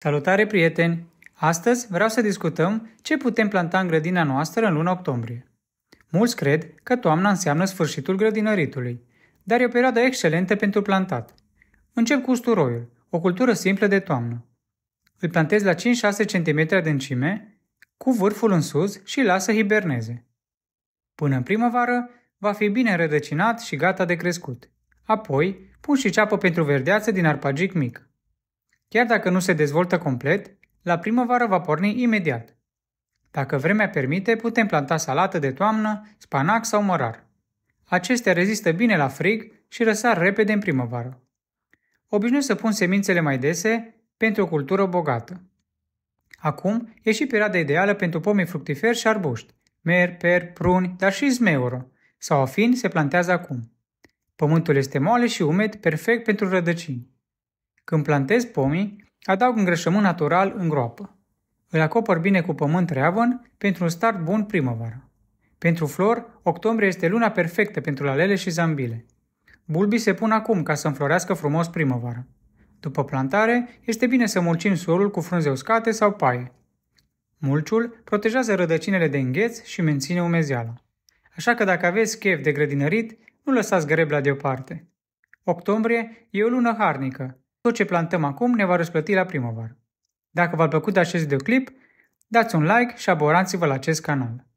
Salutare, prieteni! Astăzi vreau să discutăm ce putem planta în grădina noastră în luna octombrie. Mulți cred că toamna înseamnă sfârșitul grădinăritului, dar e o perioadă excelentă pentru plantat. Încep cu usturoiul, o cultură simplă de toamnă. Îl plantez la 5-6 cm adâncime, cu vârful în sus și îl las să hiberneze. Până în primăvară, va fi bine înrădăcinat și gata de crescut. Apoi, pun și ceapă pentru verdeață din arpagic mic. Chiar dacă nu se dezvoltă complet, la primăvară va porni imediat. Dacă vremea permite, putem planta salată de toamnă, spanac sau mărar. Acestea rezistă bine la frig și răsar repede în primăvară. Obișnuiesc să pun semințele mai dese pentru o cultură bogată. Acum e și perioada ideală pentru pomii fructiferi și arbuști, mer, per, pruni, dar și zmeură, sau afini se plantează acum. Pământul este moale și umed, perfect pentru rădăcini. Când plantez pomii, adaug îngrășământ natural în groapă. Îl acopăr bine cu pământ reavăn pentru un start bun primăvară. Pentru flori, octombrie este luna perfectă pentru lalele și zambile. Bulbii se pun acum ca să înflorească frumos primăvara. După plantare, este bine să mulțim solul cu frunze uscate sau paie. Mulciul protejează rădăcinile de îngheț și menține umezeala. Așa că dacă aveți chef de grădinărit, nu lăsați grebla deoparte. Octombrie e o lună harnică. Tot ce plantăm acum ne va răsplăti la primăvară. Dacă v-a plăcut acest videoclip, dați un like și abonați-vă la acest canal.